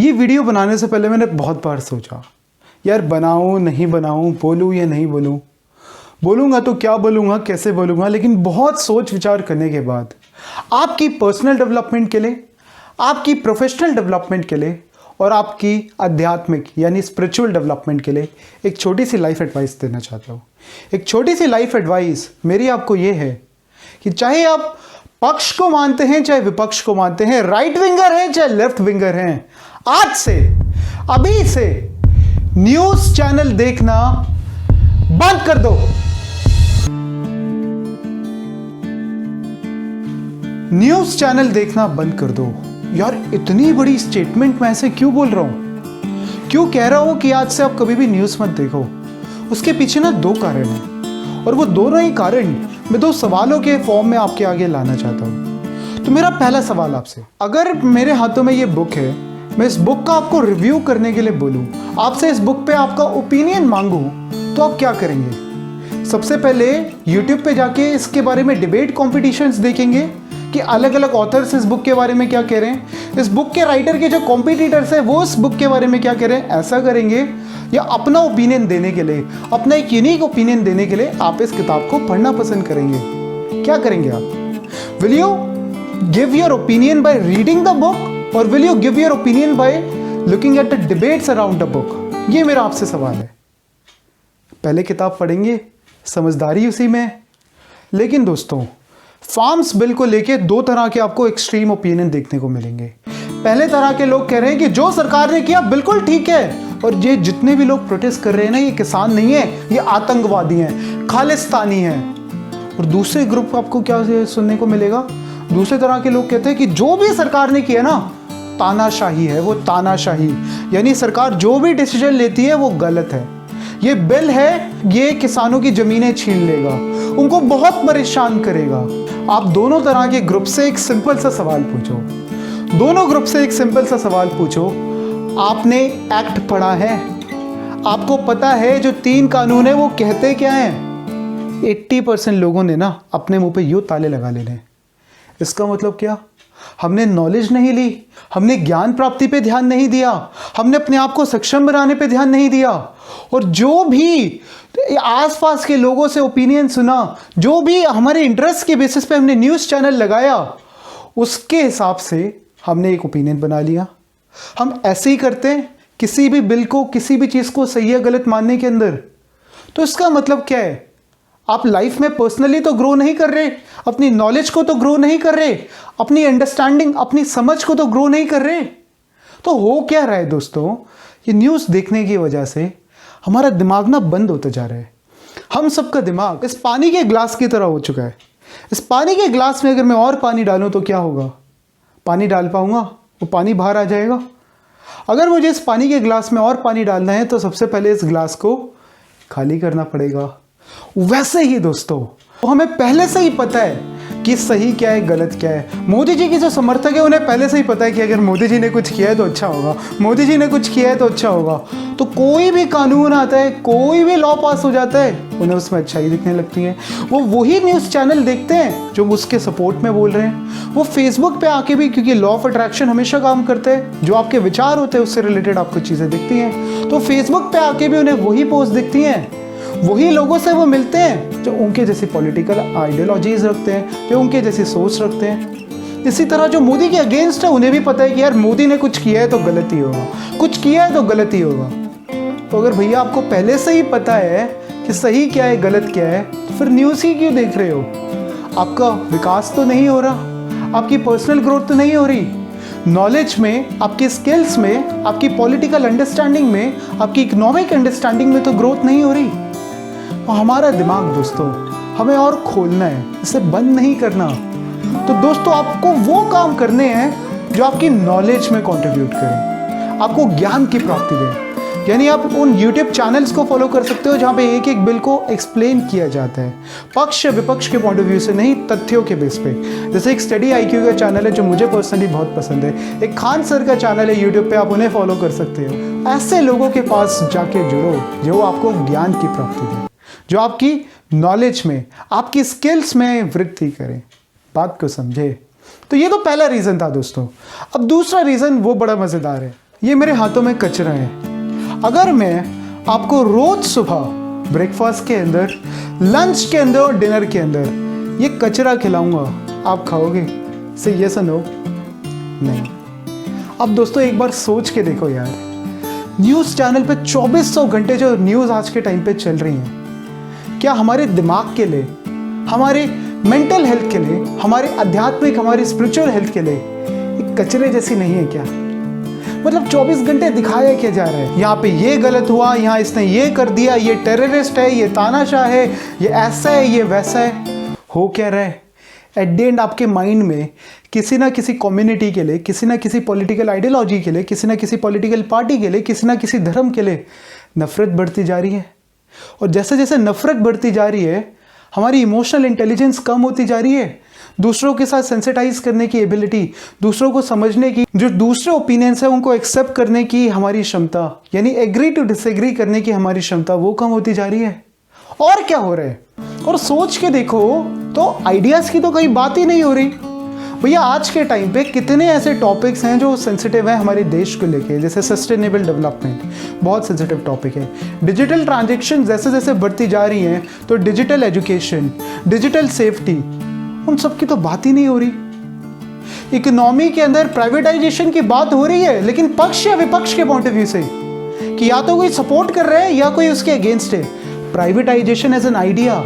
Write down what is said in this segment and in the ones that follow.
ये वीडियो बनाने से पहले मैंने बहुत बार सोचा, यार बनाऊं नहीं बनाऊं, बोलूं या नहीं बोलूं, बोलूंगा तो क्या बोलूंगा, कैसे बोलूंगा। लेकिन बहुत सोच विचार करने के बाद आपकी पर्सनल डेवलपमेंट के लिए, आपकी प्रोफेशनल डेवलपमेंट के लिए और आपकी आध्यात्मिक यानी स्पिरिचुअल डेवलपमेंट के लिए एक छोटी सी लाइफ एडवाइस देना चाहता हूँ। एक छोटी सी लाइफ एडवाइस मेरी आपको ये है कि चाहे आप पक्ष को मानते हैं चाहे विपक्ष को मानते हैं, राइट विंगर हैं चाहे लेफ्ट विंगर हैं, आज से अभी से न्यूज चैनल देखना बंद कर दो। न्यूज चैनल देखना बंद कर दो। यार इतनी बड़ी स्टेटमेंट मैं ऐसे क्यों बोल रहा हूं, क्यों कह रहा हूं कि आज से आप कभी भी न्यूज मत देखो? उसके पीछे ना दो कारण हैं और वो दोनों ही कारण मैं दो सवालों के फॉर्म में आपके आगे लाना चाहता हूं। तो मेरा पहला सवाल आपसे, अगर मेरे हाथों में ये बुक है, मैं इस बुक का आपको रिव्यू करने के लिए बोलूं, आपसे इस बुक पे आपका ओपिनियन मांगूं, तो आप क्या करेंगे? सबसे पहले YouTube पे जाके इसके बारे में डिबेट कॉम्पिटिशन्स देखेंगे कि अलग अलग ऑथर्स इस बुक के बारे में क्या कह रहे हैं, इस बुक के राइटर के जो कॉम्पिटिटर्स हैं वो इस बुक के बारे में क्या कह रहे हैं, ऐसा करेंगे? या अपना ओपिनियन देने के लिए, अपना एक यूनिक ओपिनियन देने के लिए आप इस किताब को पढ़ना पसंद करेंगे? क्या करेंगे आप? Will you give your opinion by reading the book और will you give your opinion by looking at the debates around the book? ये मेरा आपसे सवाल है। पहले किताब पढ़ेंगे, समझदारी उसी में। लेकिन दोस्तों, फार्म्स बिल को लेके दो तरह के आपको एक्सट्रीम ओपिनियन देखने को मिलेंगे। पहले तरह के लोग कह रहे हैं कि जो सरकार ने किया बिल्कुल ठीक है, और ये जितने भी लोग प्रोटेस्ट कर रहे हैं ना, ये किसान नहीं है, ये आतंकवादी हैं, खालिस्तानी हैं। और दूसरे ग्रुप आपको क्या सुनने को मिलेगा? दूसरे तरह के लोग कहते हैं कि जो भी सरकार ने किया ना, तानाशाही है, वो तानाशाही, यानी सरकार जो भी डिसीजन लेती है वो गलत है। ये बिल है, ये किसानों की जमीनें छीन लेगा, उनको बहुत परेशान करेगा। आप दोनों तरह के ग्रुप से एक सिंपल सा सवाल पूछो, दोनों ग्रुप से एक सिंपल सा सवाल पूछो, आपने एक्ट पढ़ा है? आपको पता है जो 3 कानून है वो कहते क्या हैं? 80% लोगों ने ना अपने मुंह पे यूं ताले लगा लेने। इसका मतलब क्या? हमने नॉलेज नहीं ली, हमने ज्ञान प्राप्ति पे ध्यान नहीं दिया, हमने अपने आप को सक्षम बनाने पे ध्यान नहीं दिया। और जो भी आसपास के लोगों से ओपिनियन सुना, जो भी हमारे इंटरेस्ट के बेसिस पे हमने न्यूज़ चैनल लगाया, उसके हिसाब से हमने एक ओपिनियन बना लिया। हम ऐसे ही करते हैं किसी भी बिल को, किसी भी चीज़ को सही या गलत मानने के अंदर। तो इसका मतलब क्या है? आप लाइफ में पर्सनली तो ग्रो नहीं कर रहे, अपनी नॉलेज को तो ग्रो नहीं कर रहे, अपनी अंडरस्टैंडिंग, अपनी समझ को तो ग्रो नहीं कर रहे। तो हो क्या रहा है दोस्तों? ये न्यूज़ देखने की वजह से हमारा दिमाग ना बंद होता जा रहा है। हम सबका दिमाग इस पानी के ग्लास की तरह हो चुका है। इस पानी के ग्लास में अगर मैं और पानी डालूं तो क्या होगा? पानी डाल पाऊंगा? वो पानी बाहर आ जाएगा। अगर मुझे इस पानी के ग्लास में और पानी डालना है तो सबसे पहले इस ग्लास को खाली करना पड़ेगा। वैसे ही दोस्तों, तो हमें पहले से ही पता है कि सही क्या है, गलत क्या है। मोदी जी के जो समर्थक है उन्हें पहले से ही पता है कि अगर मोदी जी ने कुछ किया है तो अच्छा होगा, मोदी जी ने कुछ किया है तो अच्छा होगा। तो कोई भी कानून आता है, कोई भी लॉ पास हो जाता है, उन्हें उसमें अच्छाई दिखने लगती है। वो वही न्यूज़ चैनल देखते हैं जो उसके सपोर्ट में बोल रहे हैं। वो फेसबुक पे आके भी, क्योंकि लॉ ऑफ अट्रैक्शन हमेशा काम करता है, जो आपके विचार होते हैं उससे रिलेटेड आपको चीज़ें दिखती हैं, तो फेसबुक पे आके भी उन्हें वही पोस्ट दिखती हैं। वही लोगों से वो मिलते हैं जो उनके जैसी पॉलिटिकल आइडियोलॉजीज रखते हैं, जो उनके जैसी सोच रखते हैं। इसी तरह जो मोदी के अगेंस्ट है, उन्हें भी पता है कि यार मोदी ने कुछ किया है तो गलत ही होगा, कुछ किया है तो गलत ही होगा। तो अगर भैया आपको पहले से ही पता है कि सही क्या है, गलत क्या है, तो फिर न्यूज़ ही क्यों देख रहे हो? आपका विकास तो नहीं हो रहा, आपकी पर्सनल ग्रोथ तो नहीं हो रही, नॉलेज में, आपकी स्किल्स में, आपकी पॉलिटिकल अंडरस्टैंडिंग में, आपकी इकोनॉमिक अंडरस्टैंडिंग में तो ग्रोथ नहीं हो रही। तो हमारा दिमाग दोस्तों हमें और खोलना है, इसे बंद नहीं करना। तो दोस्तों, आपको वो काम करने हैं जो आपकी नॉलेज में कंट्रीब्यूट करें, आपको ज्ञान की प्राप्ति दें। यानी आप उन YouTube चैनल्स को फॉलो कर सकते हो जहाँ पे एक एक बिल को एक्सप्लेन किया जाता है, पक्ष विपक्ष के पॉइंट ऑफ व्यू से नहीं, तथ्यों के बेस पे। जैसे एक स्टडी IQ का चैनल है जो मुझे पर्सनली बहुत पसंद है, एक खान सर का चैनल है YouTube पे, आप उन्हें फॉलो कर सकते हो। ऐसे लोगों के पास जाके जुड़ो जो आपको ज्ञान की प्राप्ति दें, जो आपकी नॉलेज में, आपकी स्किल्स में वृद्धि करें। बात को समझे? तो ये तो पहला रीज़न था दोस्तों। अब दूसरा रीज़न वो बड़ा मज़ेदार है। ये मेरे हाथों में कचरा है। अगर मैं आपको रोज सुबह ब्रेकफास्ट के अंदर, लंच के अंदर और डिनर के अंदर ये कचरा खिलाऊंगा, आप खाओगे? से यस और नो? नहीं। अब दोस्तों एक बार सोच के देखो यार, न्यूज़ चैनल पे 2400 घंटे जो न्यूज़ आज के टाइम पे चल रही हैं, क्या हमारे दिमाग के लिए, हमारे मेंटल हेल्थ के लिए, हमारे आध्यात्मिक, हमारी स्पिरिचुअल हेल्थ के लिए एक कचरे जैसी नहीं है क्या? मतलब 24 घंटे दिखाया क्या जा रहा है? यहाँ पे ये गलत हुआ, यहाँ इसने ये कर दिया, ये टेररिस्ट है, ये तानाशाह है, ये ऐसा है, ये वैसा है। हो क्या रहा है? एट द एंड आपके माइंड में किसी ना किसी कम्युनिटी के लिए, किसी ना किसी पॉलिटिकल आइडियोलॉजी के लिए, किसी ना किसी पॉलिटिकल पार्टी के लिए, किसी ना किसी धर्म के लिए नफरत बढ़ती जा रही है। और जैसे जैसे नफरत बढ़ती जा रही है, हमारी इमोशनल इंटेलिजेंस कम होती जा रही है। दूसरों के साथ सेंसिटाइज करने की एबिलिटी, दूसरों को समझने की, जो दूसरे ओपिनियंस है उनको एक्सेप्ट करने की हमारी क्षमता, यानी एग्री टू डिसएग्री करने की हमारी क्षमता, वो कम होती जा रही है। और क्या हो रहा है? और सोच के देखो तो आइडियाज की तो कहीं बात ही नहीं हो रही। भैया आज के टाइम पे कितने ऐसे टॉपिक्स हैं जो सेंसिटिव हैं हमारे देश को लेके, जैसे सस्टेनेबल डेवलपमेंट, बहुत सेंसिटिव टॉपिक है। डिजिटल ट्रांजैक्शन जैसे जैसे बढ़ती जा रही हैं, तो डिजिटल एजुकेशन, डिजिटल सेफ्टी, उन सब की तो बात ही नहीं हो रही। इकोनॉमी के अंदर प्राइवेटाइजेशन की बात हो रही है, लेकिन पक्ष या विपक्ष के पॉइंट ऑफ व्यू से, कि या तो कोई सपोर्ट कर रहा है या कोई उसके अगेंस्ट है। प्राइवेटाइजेशन एज एन आइडिया,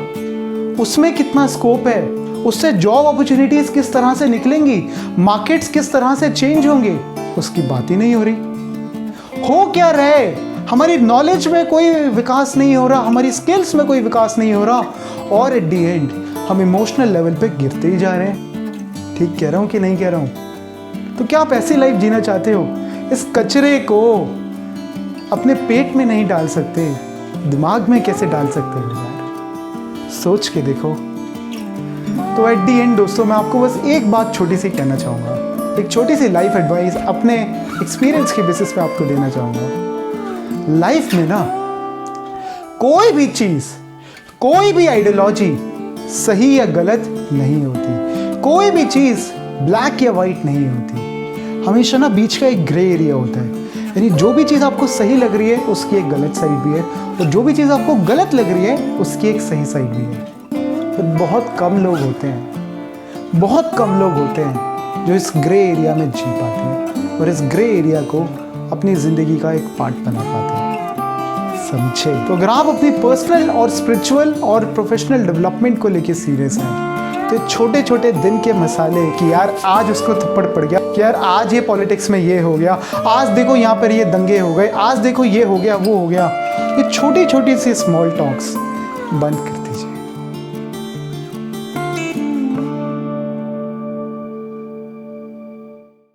उसमें कितना स्कोप है, उससे जॉब अपॉर्चुनिटीज किस तरह से निकलेंगी, मार्केट्स किस तरह से चेंज होंगे, उसकी बात ही नहीं हो रही। हो क्या रहा है? हमारी नॉलेज में कोई विकास नहीं हो रहा, हमारी स्किल्स में कोई विकास नहीं हो रहा, और एट द एंड हम इमोशनल लेवल पे गिरते ही जा रहे हैं। ठीक कह रहा हूं कि नहीं कह रहा हूं? तो क्या आप ऐसी लाइफ जीना चाहते हो? इस कचरे को अपने पेट में नहीं डाल सकते, दिमाग में कैसे डाल सकते हो यार? सोच के देखो। तो एट द एंड दोस्तों, मैं आपको बस एक बात छोटी सी कहना चाहूँगा, एक छोटी सी लाइफ एडवाइस अपने एक्सपीरियंस के बेसिस पे आपको देना चाहूँगा। लाइफ में ना कोई भी चीज़, कोई भी आइडियोलॉजी सही या गलत नहीं होती, कोई भी चीज़ ब्लैक या वाइट नहीं होती। हमेशा ना बीच का एक ग्रे एरिया होता है, यानी जो भी चीज़ आपको सही लग रही है उसकी एक गलत साइड भी है, और जो भी चीज़ आपको गलत लग रही है उसकी एक सही साइड भी है। तो बहुत कम लोग होते हैं, बहुत कम लोग होते हैं जो इस ग्रे एरिया में जी पाते हैं और इस ग्रे एरिया को अपनी ज़िंदगी का एक पार्ट बना पाते हैं। समझे? तो अगर आप अपनी पर्सनल और स्पिरिचुअल और प्रोफेशनल डेवलपमेंट को लेके सीरियस हैं, तो छोटे छोटे दिन के मसाले कि यार आज उसको थप्पड़ पड़ गया, कि यार आज ये पॉलिटिक्स में ये हो गया, आज देखो यहाँ पर ये दंगे हो गए, आज देखो ये हो गया, वो हो गया, ये छोटी छोटी सी स्मॉल टॉक्स बंद कर